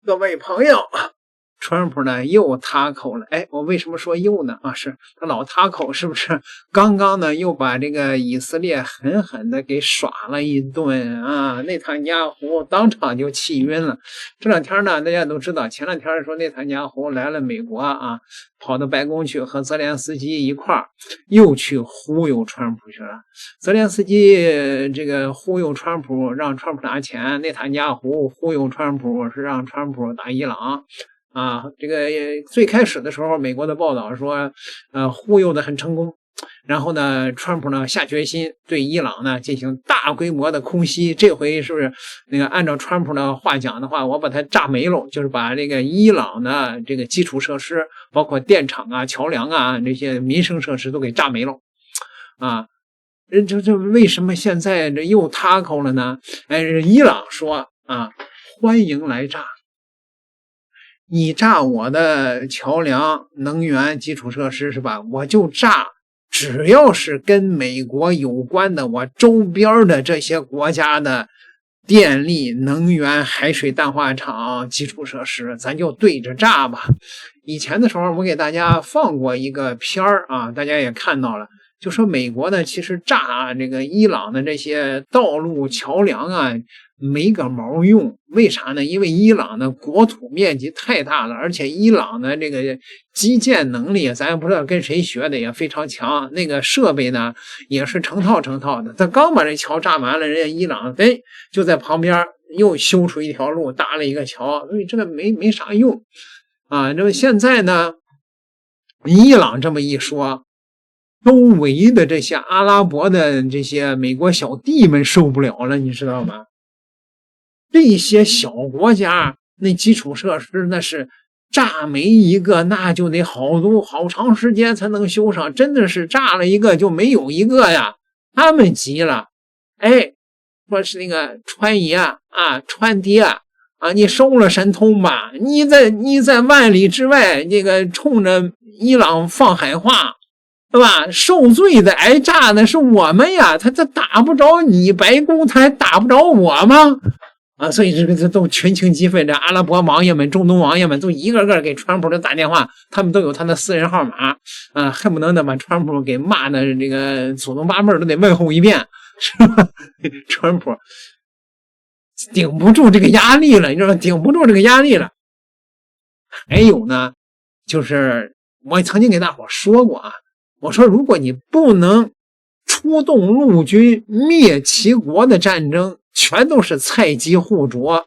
各位朋友，川普呢又塌口了。我为什么说又呢？是他老塌口，是不是？刚刚呢又把这个以色列狠狠的给耍了一顿啊！内塔尼亚胡当场就气晕了。这两天呢，大家都知道，前两天说内塔尼亚胡来了美国啊，跑到白宫去和泽连斯基一块儿又去忽悠川普去了。泽连斯基这个忽悠川普，让川普拿钱；内塔尼亚胡忽悠川普，是让川普打伊朗。这个最开始的时候，美国的报道说，忽悠的很成功。然后呢，川普呢下决心对伊朗呢进行大规模的空袭。这回是不是那个按照川普的话讲的话，我把它炸没了，就是把这个伊朗的这个基础设施，包括电厂啊、桥梁啊这些民生设施都给炸没了这为什么现在这又塌口了呢？伊朗说欢迎来炸。你炸我的桥梁、能源基础设施是吧？我就炸，只要是跟美国有关的，我周边的这些国家的电力、能源、海水淡化厂基础设施，咱就对着炸吧。以前的时候，我给大家放过一个片儿大家也看到了，就说美国呢，其实炸这个伊朗的这些道路、桥梁没个毛用。为啥呢？因为伊朗的国土面积太大了，而且伊朗的这个基建能力咱也不知道跟谁学的，也非常强。那个设备呢也是成套的。他刚把这桥炸完了，人家伊朗就在旁边又修出一条路，搭了一个桥，所以这个没啥用那么现在呢，伊朗这么一说，周围的这些阿拉伯的这些美国小弟们受不了了，你知道吗？这些小国家那基础设施那是炸没一个，那就得好长时间才能修上，真的是炸了一个就没有一个呀。他们急了，说是那个川爷川爹你收了神通吧，你在万里之外这个冲着伊朗放海话，对吧？受罪的挨炸的是我们呀，他打不着你白宫，他还打不着我吗？所以这个都群情激愤，这阿拉伯王爷们、中东王爷们都一个个给川普打电话，他们都有他的私人号码恨不能的把川普给骂的这个祖宗八辈都得问候一遍，是吧？川普顶不住这个压力了，你知道吗？顶不住这个压力了。还有呢，就是我曾经给大伙说过我说如果你不能出动陆军灭齐国的战争，全都是菜鸡互啄，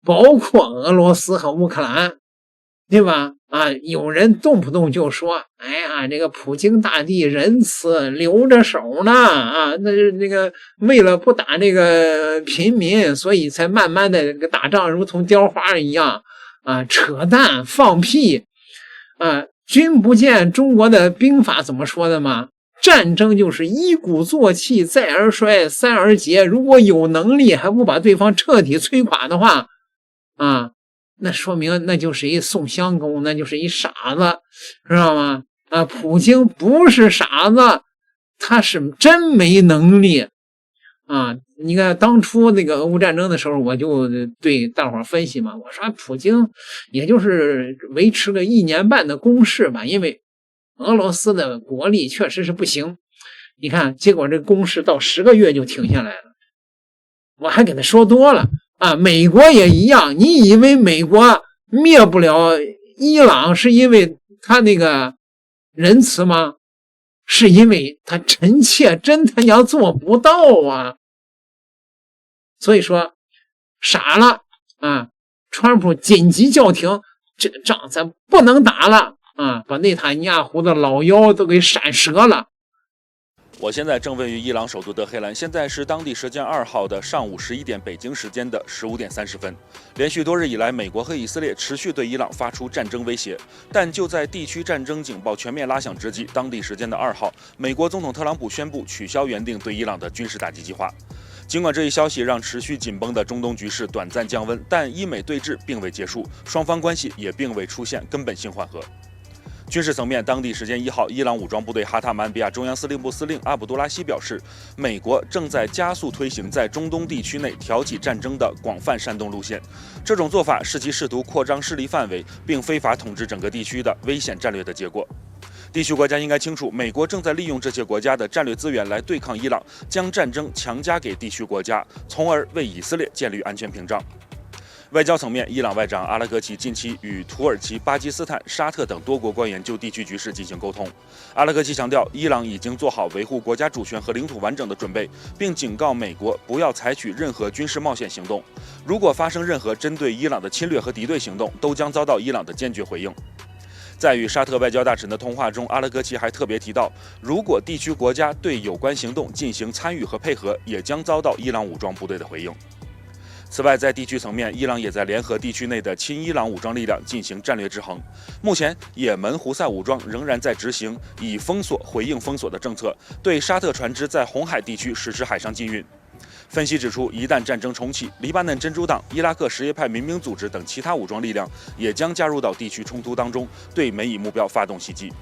包括俄罗斯和乌克兰，对吧？有人动不动就说，这个普京大帝仁慈，留着手呢那是那个为了不打这个平民，所以才慢慢的打仗如同雕花一样扯淡放屁君不见中国的兵法怎么说的吗？战争就是一鼓作气，再而衰，三而竭。如果有能力还不把对方彻底摧垮的话那说明那就是一宋襄公，那就是一傻子，知道吗？普京不是傻子，他是真没能力你看当初那个俄乌战争的时候，我就对大伙分析嘛，我说普京也就是维持个1年半的攻势吧，因为俄罗斯的国力确实是不行。你看结果这攻势到10个月就停下来了。我还给他说多了美国也一样，你以为美国灭不了伊朗是因为他那个仁慈吗？是因为他臣妾真他娘做不到所以说傻了川普紧急叫停，这个仗咱不能打了把内塔尼亚胡的老腰都给闪折了。我现在正位于伊朗首都德黑兰，现在是当地时间2号的上午11点，北京时间的15点30分。连续多日以来，美国和以色列持续对伊朗发出战争威胁，但就在地区战争警报全面拉响之际，当地时间的2号，美国总统特朗普宣布取消原定对伊朗的军事打击计划。尽管这一消息让持续紧绷的中东局势短暂降温，但伊美对峙并未结束，双方关系也并未出现根本性缓和。军事层面，当地时间1号，伊朗武装部队哈塔曼比亚中央司令部司令阿卜杜拉希表示，美国正在加速推行在中东地区内挑起战争的广泛煽动路线。这种做法是其试图扩张势力范围并非法统治整个地区的危险战略的结果。地区国家应该清楚，美国正在利用这些国家的战略资源来对抗伊朗，将战争强加给地区国家，从而为以色列建立安全屏障。外交层面，伊朗外长阿拉格齐近期与土耳其、巴基斯坦、沙特等多国官员就地区局势进行沟通。阿拉格齐强调，伊朗已经做好维护国家主权和领土完整的准备，并警告美国不要采取任何军事冒险行动。如果发生任何针对伊朗的侵略和敌对行动，都将遭到伊朗的坚决回应。在与沙特外交大臣的通话中，阿拉格齐还特别提到，如果地区国家对有关行动进行参与和配合，也将遭到伊朗武装部队的回应。此外，在地区层面，伊朗也在联合地区内的亲伊朗武装力量进行战略制衡。目前，也门胡塞武装仍然在执行以封锁回应封锁的政策，对沙特船只在红海地区实施海上禁运。分析指出，一旦战争重启，黎巴嫩真主党、伊拉克什叶派民兵组织等其他武装力量也将加入到地区冲突当中，对美以目标发动袭击。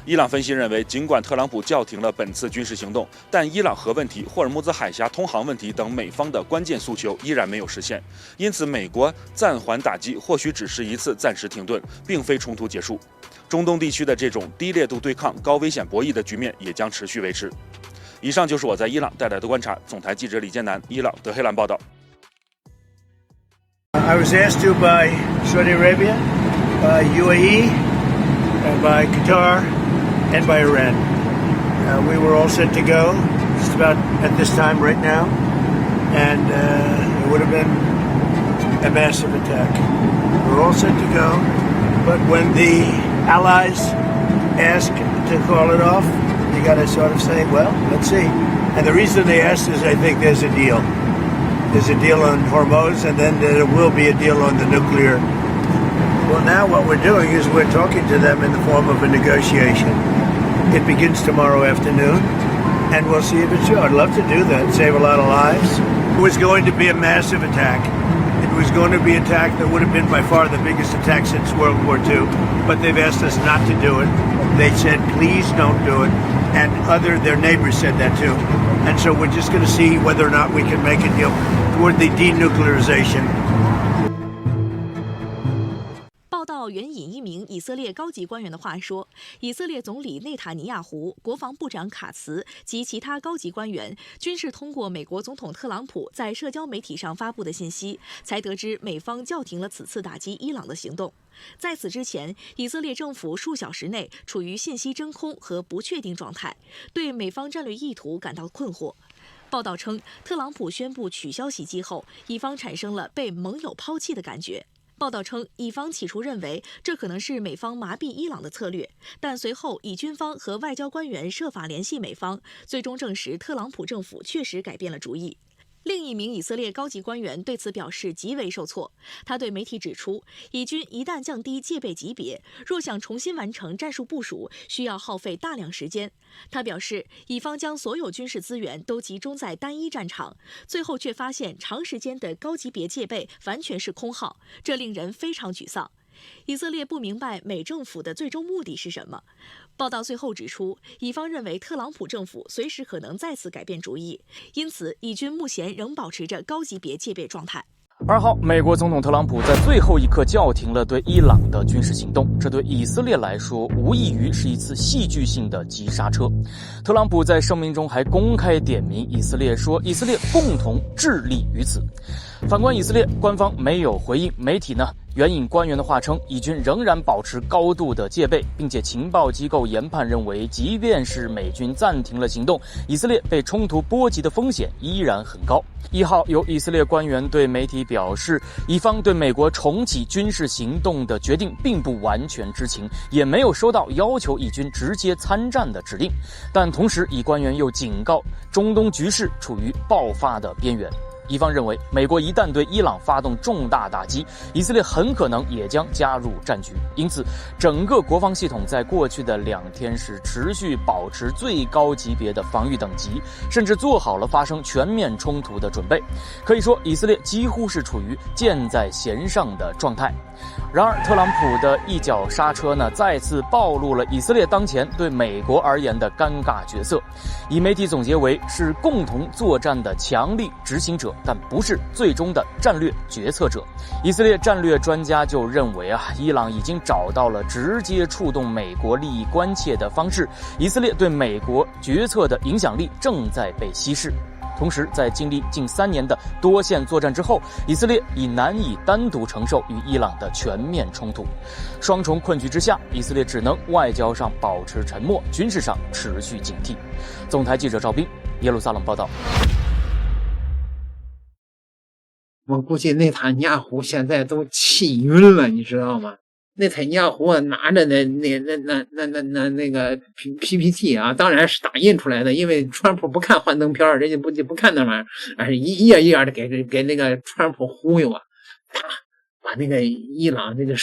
伊朗分析认为，尽管特朗普叫停了本次军事行动，但伊朗核问题、霍尔木兹海峡通航问题等美方的关键诉求依然没有实现。因此，美国暂缓打击或许只是一次暂时停顿，并非冲突结束。中东地区的这种低烈度对抗、高危险博弈的局面也将持续维持。以上就是我在伊朗带来的观察。总台记者李建南，伊朗德黑兰报道。I was asked to by Saudi Arabia, by UAE, and by Qatar, and by Iran. We were all set to go just about at this time right now, and it would have been a massive attack. We were all set to go, but when the allies ask to call it off, you got to sort of say, well, let's see. And the reason they asked is I think there's a deal. There's a deal on Hormuz, and then there will be a deal on the nuclear. Well, now what we're doing is we're talking to them in the form of a negotiation. It begins tomorrow afternoon, and we'll see if it's true. I'd love to do that, save a lot of lives. It was going to be a massive attack. It was going to be an attack that would have been by far the biggest attack since World War II, but they've asked us not to do it. They said, please don't do it, and their neighbors said that too. And so we're just going to see whether or not we can make a deal toward the denuclearization. 报道援引一名以色列高级官员的话说，以色列总理内塔尼亚胡、国防部长卡茨及其他高级官员均是通过美国总统特朗普在社交媒体上发布的信息，才得知美方叫停了此次打击伊朗的行动。在此之前，以色列政府数小时内处于信息真空和不确定状态，对美方战略意图感到困惑。报道称，特朗普宣布取消袭击后，以方产生了被盟友抛弃的感觉。报道称，以方起初认为这可能是美方麻痹伊朗的策略，但随后以军方和外交官员设法联系美方，最终证实特朗普政府确实改变了主意。另一名以色列高级官员对此表示极为受挫。他对媒体指出，以军一旦降低戒备级别，若想重新完成战术部署，需要耗费大量时间。他表示，以方将所有军事资源都集中在单一战场，最后却发现长时间的高级别戒备完全是空号，这令人非常沮丧。以色列不明白美政府的最终目的是什么。报道最后指出，以方认为特朗普政府随时可能再次改变主意，因此以军目前仍保持着高级别戒备状态。2号，美国总统特朗普在最后一刻叫停了对伊朗的军事行动，这对以色列来说无异于是一次戏剧性的急刹车。特朗普在声明中还公开点名以色列，说以色列共同致力于此。反观以色列，官方没有回应，媒体呢援引官员的话称，以军仍然保持高度的戒备，并且情报机构研判认为，即便是美军暂停了行动，以色列被冲突波及的风险依然很高。1号，有以色列官员对媒体表示，以方对美国重启军事行动的决定并不完全知情，也没有收到要求以军直接参战的指令。但同时，以官员又警告，中东局势处于爆发的边缘。一方认为，美国一旦对伊朗发动重大打击，以色列很可能也将加入战局。因此，整个国防系统在过去的2天是持续保持最高级别的防御等级，甚至做好了发生全面冲突的准备。可以说，以色列几乎是处于箭在弦上的状态。然而，特朗普的一脚刹车呢，再次暴露了以色列当前对美国而言的尴尬角色。以媒体总结为是共同作战的强力执行者，但不是最终的战略决策者。以色列战略专家就认为伊朗已经找到了直接触动美国利益关切的方式，以色列对美国决策的影响力正在被稀释。同时，在经历近3年的多线作战之后，以色列已难以单独承受与伊朗的全面冲突。双重困局之下，以色列只能外交上保持沉默，军事上持续警惕。总台记者赵斌，耶路撒冷报道。我估计内塔尼亚胡现在都气晕了，你知道吗？内塔尼亚胡拿着那个 PPT 啊，当然是打印出来的，因为川普不看幻灯片，人家不看那玩意儿，而是一页一页的给那个川普忽悠啊，把那个伊朗这个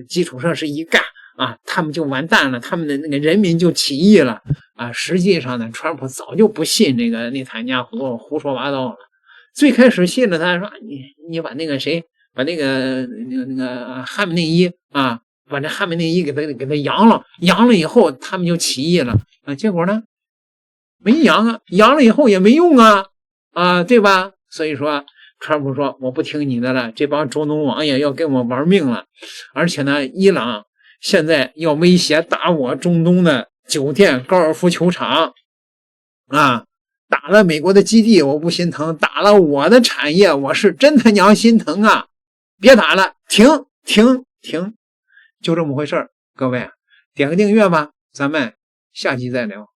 基础设施一干啊，他们就完蛋了，他们的那个人民就起义了啊。实际上呢，川普早就不信这个内塔尼亚胡胡说八道了，最开始信了他说你把那个谁。把那个汉梅内伊啊，把这汉梅内伊给他扬了以后，他们就起义了啊。结果呢，没扬啊，扬了以后也没用啊，对吧？所以说，川普说我不听你的了，这帮中东王爷要跟我玩命了，而且呢，伊朗现在要威胁打我中东的酒店、高尔夫球场啊。打了美国的基地我不心疼，打了我的产业我是真他娘心疼啊！别打了，停，就这么回事儿。各位点个订阅吧，咱们下期再聊。